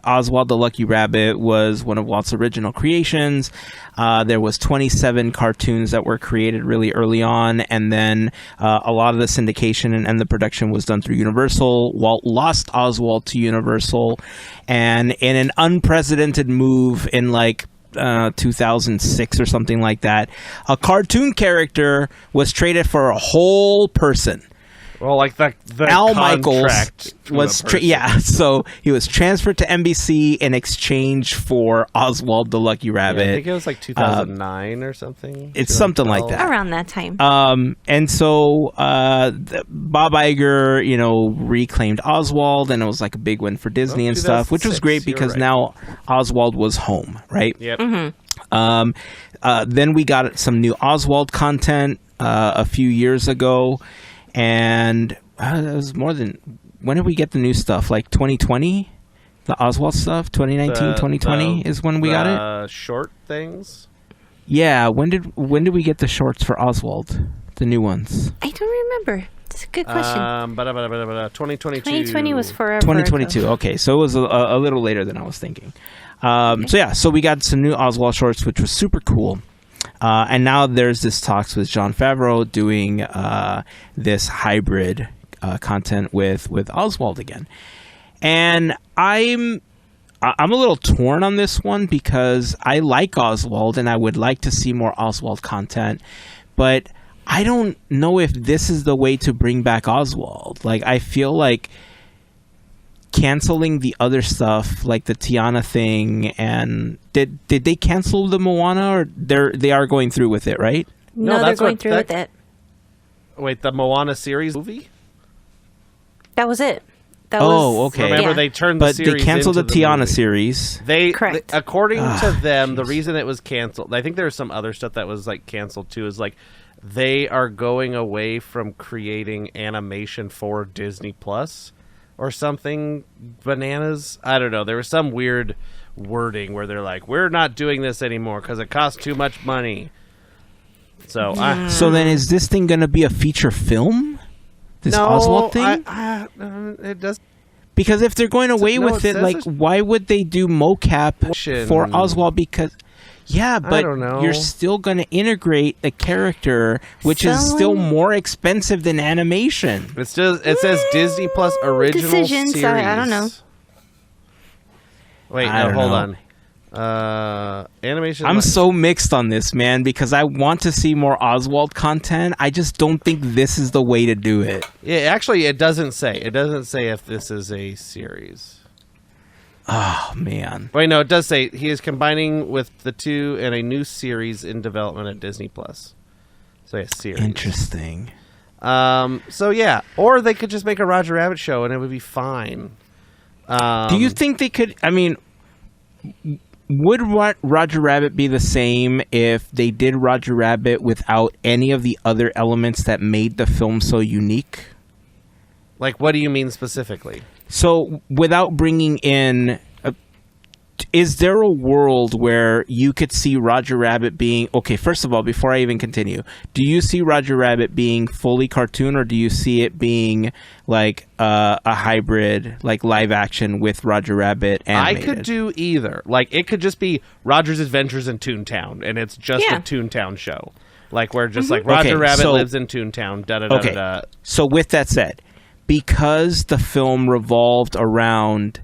Oswald the Lucky Rabbit was one of Walt's original creations. There was 27 cartoons that were created really early on, and then a lot of the syndication and the production was done through Universal. Walt lost Oswald to Universal, and in an unprecedented move in 2006 or something like that, a cartoon character was traded for a whole person. Well, like the Al contract Michaels to was a person. so he was transferred to NBC in exchange for Oswald the Lucky Yeah, Rabbit. I think it was like 2009 or something. It's something like that. Around that time. And so Bob Iger, reclaimed Oswald, and it was like a big win for Disney and stuff, which was 2006, great you're because right. now Oswald was home, right? Yep. Then we got some new Oswald content a few years ago, and it was more than... When did we get the new stuff? Like 2020? The Oswald stuff? 2019, 2020 is when we got it? Short things? Yeah, when did we get the shorts for Oswald? The new ones? I don't remember. It's a good question. 2022. 2020 was forever. 2022. ago. Okay, so it was a little later than I was thinking. So we got some new Oswald shorts, which was super cool. And now there's this talks with Jon Favreau doing this hybrid content with Oswald again. And I'm I'm a little torn on this one because I like Oswald and I would like to see more Oswald content, but I don't know if this is the way to bring back Oswald. Like, I feel like canceling the other stuff, like the Tiana thing, and did they cancel the Moana, or they are going through with it, right? No, they're going through with it. Wait, the Moana series movie? That was it. Okay. Remember, they turned the series they canceled into the Tiana movie. series. Correct. According to them, the reason it was canceled, I think there was some other stuff that was like canceled too, is like they are going away from creating animation for Disney Plus or something bananas. I don't know. There was some weird wording where they're like, we're not doing this anymore because it costs too much money. So So then is this thing going to be a feature film? This Oswald thing? It does. Because if they're going away with it, like, it's why would they do mocap for Oswald? Because, yeah, but don't know. you're still going to integrate the character, which is still more expensive than animation. It says Disney Plus original decisions. series. I don't know. Wait, I don't hold know. on. Animation. I'm so mixed on this, man, because I want to see more Oswald content. I just don't think this is the way to do it. Yeah, actually, it doesn't say. It doesn't say if this is a series. Oh, man. Wait, no, it does say he is combining with the two in a new series in development at Disney Plus. So yeah, series. Interesting. So yeah, or they could just make a Roger Rabbit show and it would be fine. Do you think they could? I mean, would Roger Rabbit be the same if they did Roger Rabbit without any of the other elements that made the film so unique? Like, what do you mean specifically? So, without bringing in... is there a world where you could see Roger Rabbit being... Okay, first of all, before I even continue, do you see Roger Rabbit being fully cartoon, or do you see it being like a hybrid, like live action with Roger Rabbit animated? I could do either. Like, it could just be Roger's Adventures in Toontown, and it's just a Toontown show. Like, where just like Roger Rabbit lives in Toontown, da-da-da-da-da. So with that said, because the film revolved around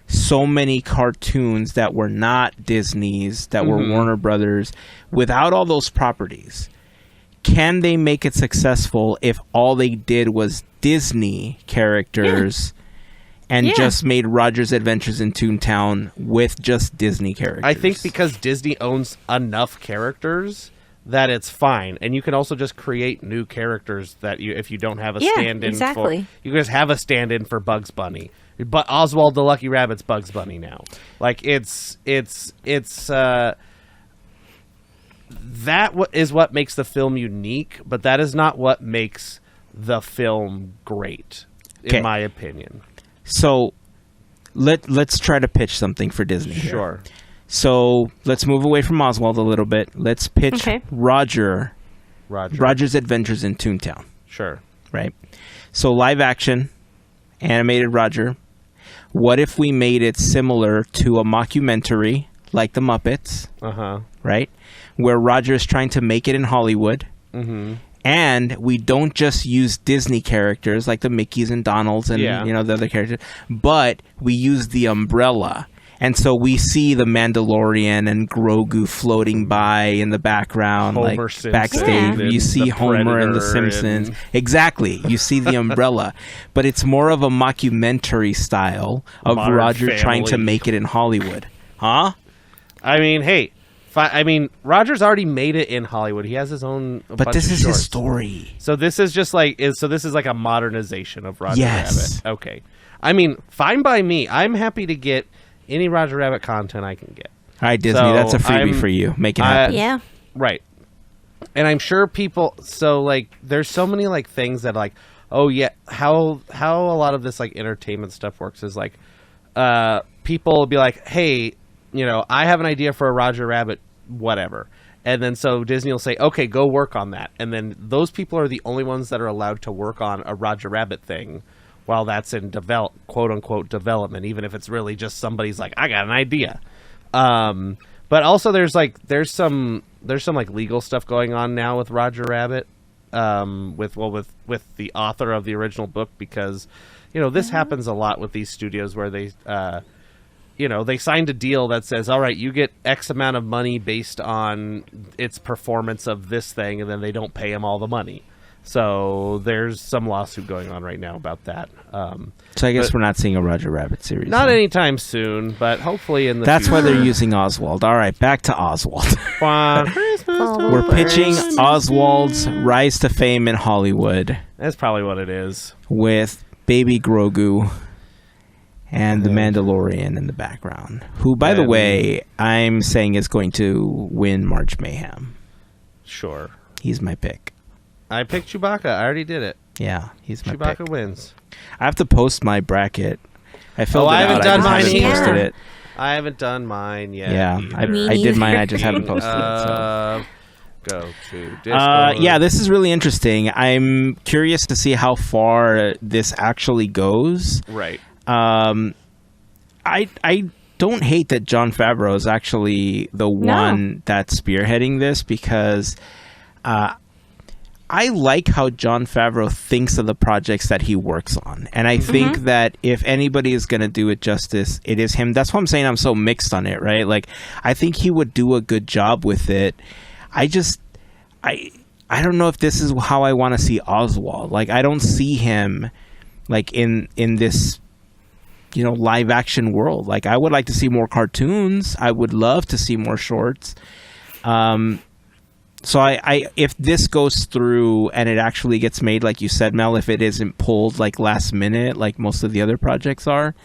so many cartoons that were not Disney's, that were Warner Brothers, without all those properties, can they make it successful if all they did was Disney characters and just made Roger's Adventures in Toontown with just Disney characters? I think because Disney owns enough characters that it's fine, and you can also just create new characters that you, if you don't have a stand-in for, you can just have a stand-in for Bugs Bunny. But Oswald the Lucky Rabbit's Bugs Bunny now. Like, it's that is what makes the film unique, but that is not what makes the film great, in my opinion. So let's try to pitch something for Disney here. Sure. So let's move away from Oswald a little bit. Let's pitch Roger's Adventures in Toontown. Sure. Right? So live action, animated Roger. What if we made it similar to a mockumentary like The Muppets? Right? Where Roger is trying to make it in Hollywood. And we don't just use Disney characters like the Mickeys and Donalds and the other characters, but we use the umbrella. And so we see the Mandalorian and Grogu floating by in the background, Homer like Simpson backstage. You see Homer and the Predator Simpsons. and... Exactly. You see the umbrella. But it's more of a mockumentary style of Modern Roger Family. trying to make it in Hollywood. Huh? I mean, hey, Roger's already made it in Hollywood. He has his own. But this is his story. So this is just like this is like a modernization of Roger Rabbit. Okay. I mean, fine by me. I'm happy to get any Roger Rabbit content I can get. All right, Disney, that's a freebie for you. Make it happen. Yeah. Right. And I'm sure people. So like, there's so many like things that like, oh yeah, how a lot of this like entertainment stuff works is like, people will be like, hey, I have an idea for a Roger Rabbit, whatever. And then so Disney will say, okay, go work on that. And then those people are the only ones that are allowed to work on a Roger Rabbit thing while that's in quote unquote development, even if it's really just somebody's like, I got an idea. But also there's some like legal stuff going on now with Roger Rabbit, with the author of the original book, because, this happens a lot with these studios where they, they signed a deal that says, all right, you get X amount of money based on its performance of this thing, and then they don't pay him all the money. So there's some lawsuit going on right now about that. So I guess we're not seeing a Roger Rabbit series. Not anytime soon, but hopefully in the That's future. why they're using Oswald. All right, back to Oswald. We're pitching Oswald's rise to fame in Hollywood. That's probably what it is. With Baby Grogu and the Mandalorian in the background, who, by the way, I'm saying is going to win March Mayhem. Sure. He's my pick. I picked Chewbacca. I already did it. Yeah, he's my Chewbacca pick. wins. I have to post my bracket. I filled it I haven't out. done I just mine haven't posted either. it. I haven't done mine yet. Yeah, either. I did mine. I just haven't posted it. So. Go to Discord. Yeah, this is really interesting. I'm curious to see how far this actually goes. Right. I don't hate that Jon Favreau is actually the one that's spearheading this, because I like how Jon Favreau thinks of the projects that he works on. And I think that if anybody is going to do it justice, it is him. That's why I'm saying I'm so mixed on it, right? Like, I think he would do a good job with it. I don't know if this is how I want to see Oswald. Like, I don't see him like in this live action world. Like, I would like to see more cartoons. I would love to see more shorts. So I if this goes through and it actually gets made, like you said, Mel, if it isn't pulled like last minute like most of the other projects are,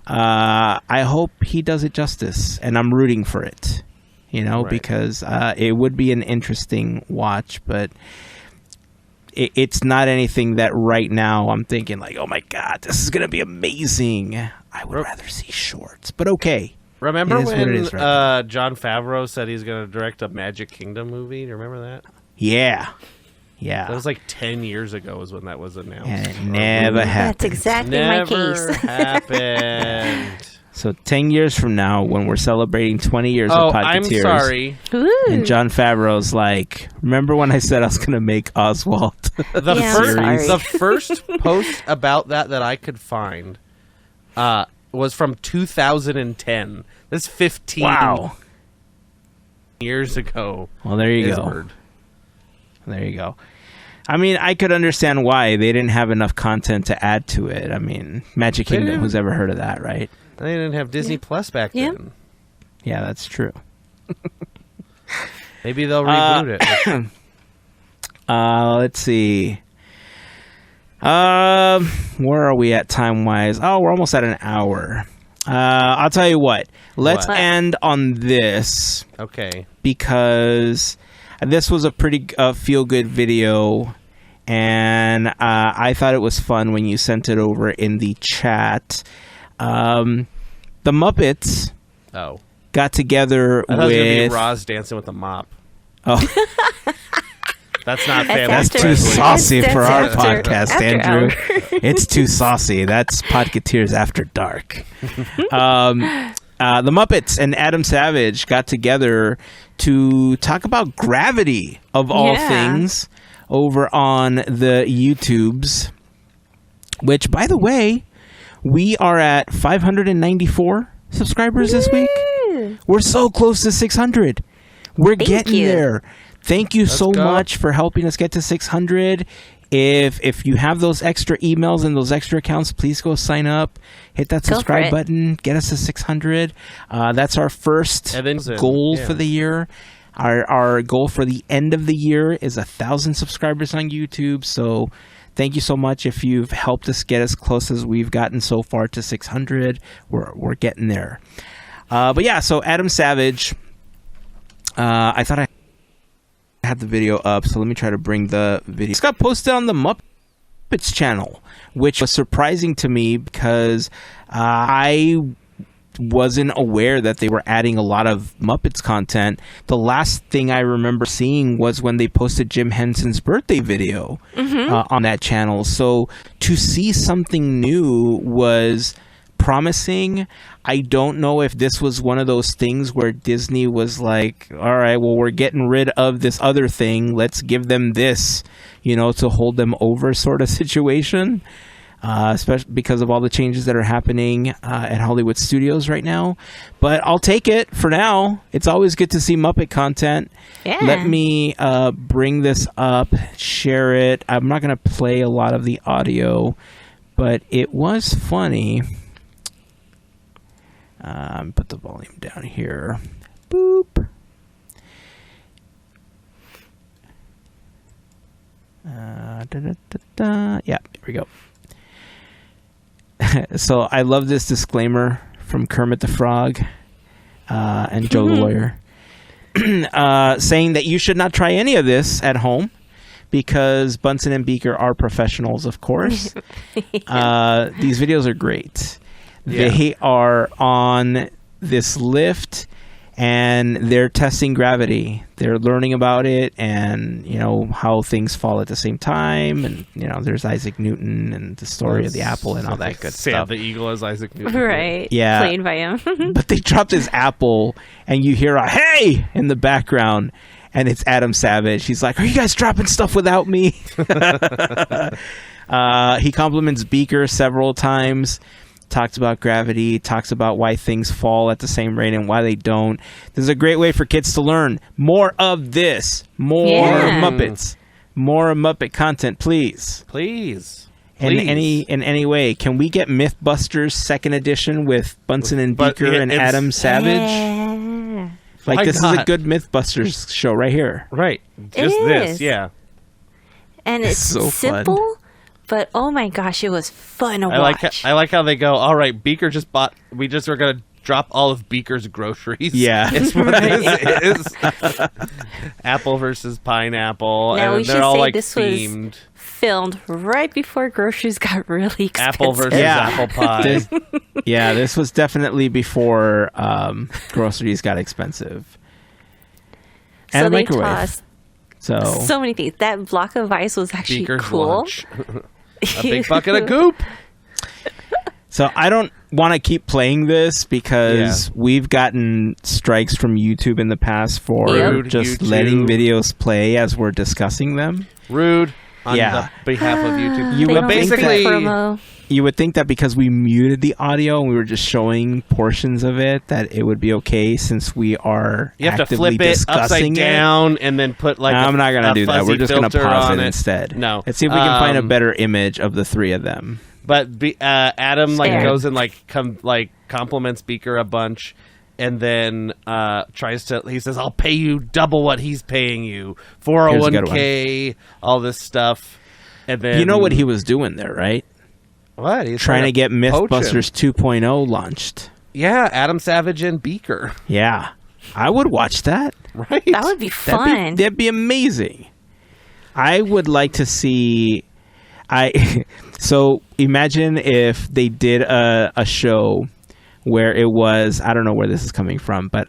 I hope he does it justice, and I'm rooting for it, because it would be an interesting watch, but it's not anything that right now I'm thinking like, oh my God, this is going to be amazing. I would rather see shorts, but okay. Remember when right Jon Favreau said he's going to direct a Magic Kingdom movie? Do you remember that? Yeah. That was like 10 years ago is when that was announced. And it never happened. That's exactly my case. Never happened. So 10 years from now, when we're celebrating 20 years of Podketeers, I'm sorry. and Jon Favreau's like, remember when I said I was going to make Oswald? The first post about that I could find was from 2010. That's 15 years ago. Well, there you go. There you go. I mean, I could understand why they didn't have enough content to add to it. I mean, Magic Kingdom, who's ever heard of that, right? They didn't have Disney Plus back then. Yeah, that's true. Maybe they'll reboot it. Let's see. Where are we at time-wise? Oh, we're almost at an hour. I'll tell you what. Let's end on this. Okay. Because this was a pretty feel-good video, and I thought it was fun when you sent it over in the chat. The Muppets got together I thought with... it was going to be Roz dancing with a mop. Oh. That's not family. That's too saucy for our podcast, after Andrew. It's too saucy. That's Podketeers After Dark. The Muppets and Adam Savage got together to talk about Gravity, of all things, over on the YouTubes, which, by the way, we are at 594 subscribers this week. We're so close to 600. We're getting there. Thank you so much for helping us get to 600. If you have those extra emails and those extra accounts, please go sign up. Hit that subscribe button. Get us to 600. That's our first goal for the year. Our goal for the end of the year is 1,000 subscribers on YouTube. So thank you so much if you've helped us get as close as we've gotten so far to 600. We're getting there. But yeah, so Adam Savage, I thought I had the video up, so let me try to bring the video. It's got posted on the Muppets channel, which was surprising to me because I wasn't aware that they were adding a lot of Muppets content. The last thing I remember seeing was when they posted Jim Henson's birthday video on that channel. So to see something new was promising. I don't know if this was one of those things where Disney was like, all right, well, we're getting rid of this other thing. Let's give them this, to hold them over sort of situation. especially because of all the changes that are happening at Hollywood Studios right now. But I'll take it for now. It's always good to see Muppet content. Yeah. Let me bring this up, share it. I'm not going to play a lot of the audio, but it was funny. Put the volume down here. Boop. Yeah, here we go. So I love this disclaimer from Kermit the Frog and Joe the Lawyer, saying that you should not try any of this at home because Bunsen and Beaker are professionals, of course. These videos are great. Yeah. They are on this lift and they're testing gravity. They're learning about it and, you know, how things fall at the same time. And, you know, there's Isaac Newton and the story of the apple and all that good Sam stuff. the Eagle as Isaac Newton. Right. Yeah. Played by him. But they drop this apple and you hear a hey in the background and it's Adam Savage. He's like, are you guys dropping stuff without me? He compliments Beaker several times. Talks about gravity, talks about why things fall at the same rate and why they don't. This is a great way for kids to learn. More of this. More Muppets. More Muppet content, please. Please. In any way. Can we get Mythbusters 2nd edition with Bunsen and Beaker and Adam Savage? Yeah. Like, Why this is not? a good Mythbusters show right here. Right. Just this, is. yeah. And it's so fun. simple, but oh my gosh, it was fun to watch. I like how they go, all right, Beaker just bought, we're going to drop all of Beaker's groceries. Yeah. It's what it is. Apple versus pineapple. Now, we and should they're all say like this was themed. Filmed right before groceries got really expensive. Apple versus Yeah. apple pie. This was definitely before groceries got expensive. And So a they microwave. tossed so many things. That block of ice was actually Beaker's cool. lunch. A big bucket of goop. So I don't want to keep playing this because we've gotten strikes from YouTube in the past for Rude just YouTube. letting videos play as we're discussing them. Rude on Yeah. the behalf of YouTube. You They would don't think like basically- promo. You would think that because we muted the audio and we were just showing portions of it, that it would be okay since we are You have to actively flip it upside discussing it. down and then put like No, I'm not going to do that. We're just going to pause it on instead. No. Let's see if we can find a better image of the three of them. But Adam Fair. goes and compliments Beaker a bunch, and then he says, "I'll pay you double what he's paying you, 401k, all this stuff." And then You know what he was doing there, right? What he's Trying to get poach him. Mythbusters 2.0 launched. Yeah, Adam Savage and Beaker, Yeah. I would watch that. right? That would be fun. That'd be amazing. I would like to see... So imagine if they did a show where it was... I don't know where this is coming from, but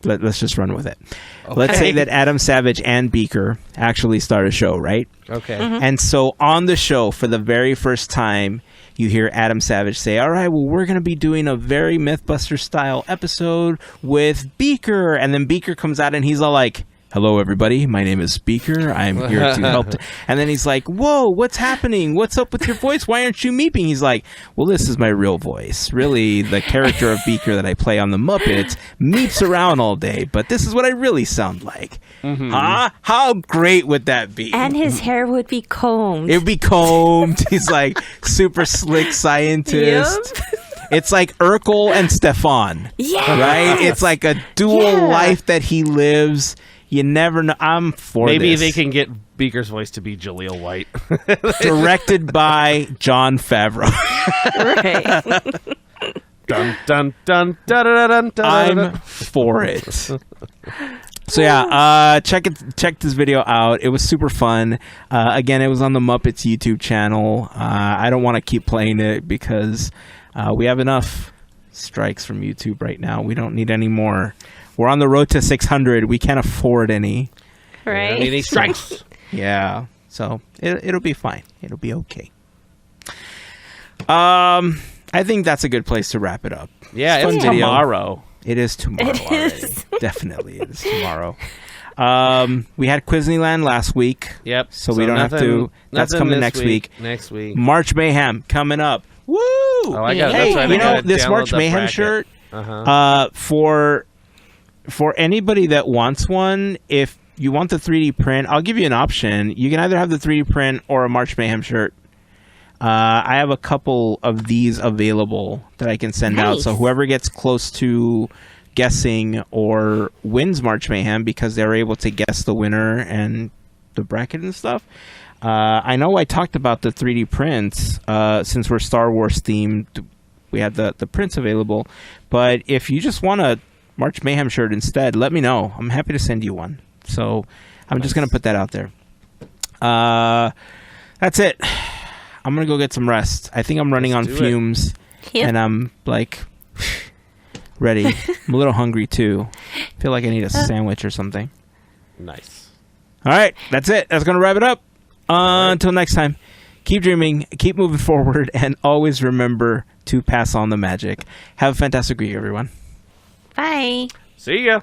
let's just run with it. Okay. Let's say that Adam Savage and Beaker actually start a show, right? Okay. And so on the show, for the very first time, you hear Adam Savage say, all right, well, we're going to be doing a very Mythbuster-style episode with Beaker. And then Beaker comes out and he's all like, hello, everybody. My name is Beaker. I'm here to help. And then he's like, whoa, what's happening? What's up with your voice? Why aren't you meeping? He's like, well, this is my real voice. Really, the character of Beaker that I play on the Muppets meeps around all day, but this is what I really sound like. Huh? How great would that be? And his hair would be combed. It would be combed. He's like super slick scientist. It's like Urkel and Stefan. Yeah. Right? It's like a dual life that he lives. You never know. I'm for Maybe this. they can get Beaker's voice to be Jaleel White. Directed by Jon Favreau. Right. Dun dun dun dun dun dun dun. I'm for it. So yeah, check this video out. It was super fun. Again, it was on the Muppets YouTube channel. I don't want to keep playing it because we have enough strikes from YouTube right now. We don't need any more. We're on the road to 600. We can't afford any. Right. Any strikes? Yeah. So it'll be fine. It'll be okay. I think that's a good place to wrap it up. Yeah, Fun it's video. tomorrow. It is tomorrow. It is. Already. Definitely, it is tomorrow. We had Quizneyland last week. Yep. So we don't have to. That's coming next week. Next week. March Mayhem coming up. Woo! Oh, I got it. Hey, That's right. I gotta this download March the Mayhem bracket. shirt. Uh-huh. For anybody that wants one, if you want the 3D print, I'll give you an option. You can either have the 3D print or a March Mayhem shirt. I have a couple of these available that I can send out. So whoever gets close to guessing or wins March Mayhem, because they're able to guess the winner and the bracket and stuff. I know I talked about the 3D prints since we're Star Wars themed. We have the prints available. But if you just want a March Mayhem shirt instead, let me know. I'm happy to send you one. So I'm just going to put that out there. That's it. I'm going to go get some rest. I think I'm running on fumes. And I'm like ready. I'm a little hungry too. Feel like I need a sandwich or something. Nice. All right. That's it. That's going to wrap it up. Until next time, keep dreaming, keep moving forward, and always remember to pass on the magic. Have a fantastic week, everyone. Bye. See ya.